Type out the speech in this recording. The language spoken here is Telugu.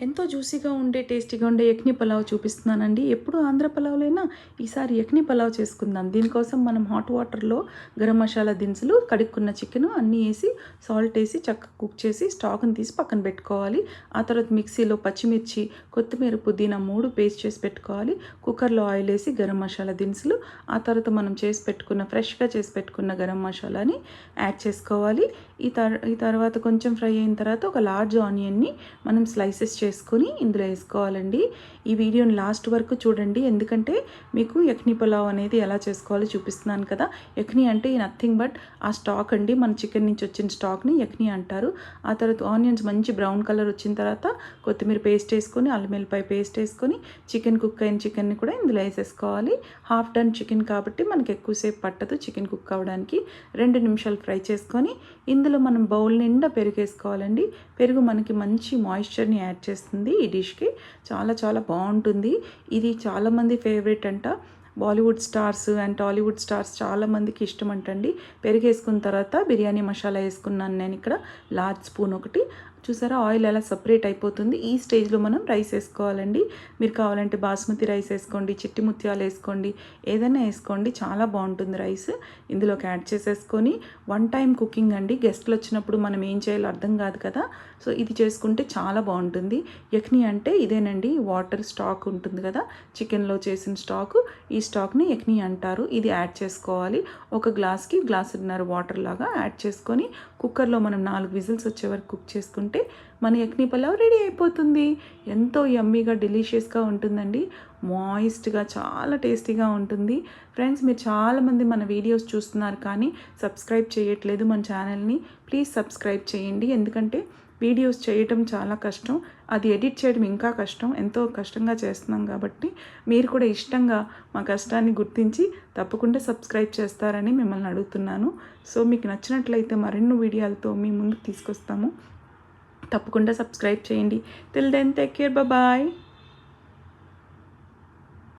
ఎంతో జ్యూసీగా ఉండే, టేస్టీగా ఉండే యక్ని పలావ్ చూపిస్తున్నానండి. ఎప్పుడు ఆంధ్ర పలావ్‌లైనా ఈసారి యక్ని పలావ్ చేసుకుందాం. దీనికోసం మనం హాట్ వాటర్‌లో గరం మసాలా దినుసులు, కడుక్కున్న చికెను అన్నీ ఏసి, సాల్ట్ ఏసి చక్కగా కుక్ చేసి స్టాక్‌ని తీసి పక్కన పెట్టుకోవాలి. ఆ తర్వాత మిక్సీలో పచ్చిమిర్చి, కొత్తిమీర, పుదీనా 3 పేస్ట్ చేసి పెట్టుకోవాలి. కుక్కర్‌లో ఆయిల్ ఏసి గరం మసాలా దినుసులు, ఆ తర్వాత మనం ఫ్రెష్‌గా చేసి పెట్టుకున్న గరం మసాలాని యాడ్ చేసుకోవాలి. ఈ తర్వాత కొంచెం ఫ్రై అయిన తర్వాత ఒక లార్జ్ ఆనియన్‌ని మనం స్లైసెస్ చేసుకొని ఇందులో వేసుకోవాలండి. ఈ వీడియోని లాస్ట్ వరకు చూడండి, ఎందుకంటే మీకు యక్ని పులావ్ అనేది ఎలా చేసుకోవాలో చూపిస్తున్నాను కదా. యక్ని అంటే నథింగ్ బట్ ఆ స్టాక్ అండి, మన చికెన్ నుంచి వచ్చిన స్టాక్ని యక్ని అంటారు. ఆ తర్వాత ఆనియన్స్ మంచి బ్రౌన్ కలర్ వచ్చిన తర్వాత కొత్తిమీర పేస్ట్ వేసుకొని, అల్లం వెల్లిపాయ పేస్ట్ వేసుకొని, కుక్ అయిన చికెన్ని కూడా ఇందులో వేసేసుకోవాలి. హాఫ్ డన్ చికెన్ కాబట్టి మనకి ఎక్కువసేపు పట్టదు చికెన్ కుక్ అవ్వడానికి. 2 నిమిషాలు ఫ్రై చేసుకొని ఇందులో మనం బౌల్ నిండా పెరుగు వేసుకోవాలండి. పెరుగు మనకి మంచి మాయిశ్చర్ని యాడ్ చేస్తుంది ఈ డిష్కి. చాలా చాలా బాగుంటుంది. ఇది చాలామంది ఫేవరెట్ అంట. Bollywood stars and Tollywood stars చాలామందికి ఇష్టం అంటండి. పెరుగు వేసుకున్న తర్వాత బిర్యానీ మసాలా వేసుకున్నాను నేను ఇక్కడ లార్జ్ స్పూన్ ఒకటి. చూసారా ఆయిల్ ఎలా సపరేట్ అయిపోతుంది. ఈ స్టేజ్లో మనం రైస్ వేసుకోవాలండి. మీరు కావాలంటే బాస్మతి రైస్ వేసుకోండి, చిట్టి ముత్యాలు వేసుకోండి, ఏదైనా వేసుకోండి, చాలా బాగుంటుంది రైస్. ఇందులోకి యాడ్ చేసేసుకొని వన్ టైం కుకింగ్ అండి. గెస్ట్లు వచ్చినప్పుడు మనం ఏం చేయాలో అర్థం కాదు కదా, సో ఇది చేసుకుంటే చాలా బాగుంటుంది. యక్ని అంటే ఇదేనండి, వాటర్ స్టాక్ ఉంటుంది కదా చికెన్లో చేసిన స్టాక్, ఈ స్టాక్ని యక్ని అంటారు. ఇది యాడ్ చేసుకోవాలి. ఒక గ్లాస్కి గ్లాసున్నర వాటర్ లాగా యాడ్ చేసుకొని కుక్కర్లో మనం 4 విజిల్స్ వచ్చే వరకు కుక్ చేసుకుంటే మన యక్ని పులావ్ రెడీ అయిపోతుంది. ఎంతో యమ్మీగా డెలీషియస్గా ఉంటుందండి. మాయిస్ట్గా చాలా టేస్టీగా ఉంటుంది. ఫ్రెండ్స్, మీరు చాలామంది మన వీడియోస్ చూస్తున్నారు కానీ సబ్స్క్రైబ్ చేయట్లేదు మన ఛానల్ని. ప్లీజ్ సబ్స్క్రైబ్ చేయండి, ఎందుకంటే వీడియోస్ చేయటం చాలా కష్టం, అది ఎడిట్ చేయడం ఇంకా కష్టం. ఎంతో కష్టంగా చేస్తున్నాం కాబట్టి మీరు కూడా ఇష్టంగా మా కష్టాన్ని గుర్తించి తప్పకుండా సబ్స్క్రైబ్ చేస్తారని మిమ్మల్ని అడుగుతున్నాను. సో మీకు నచ్చినట్లయితే మరెన్నో వీడియోలతో మీ ముందుకు తీసుకొస్తాము. తప్పకుండా సబ్స్క్రైబ్ చేయండి. Till then take care, bye.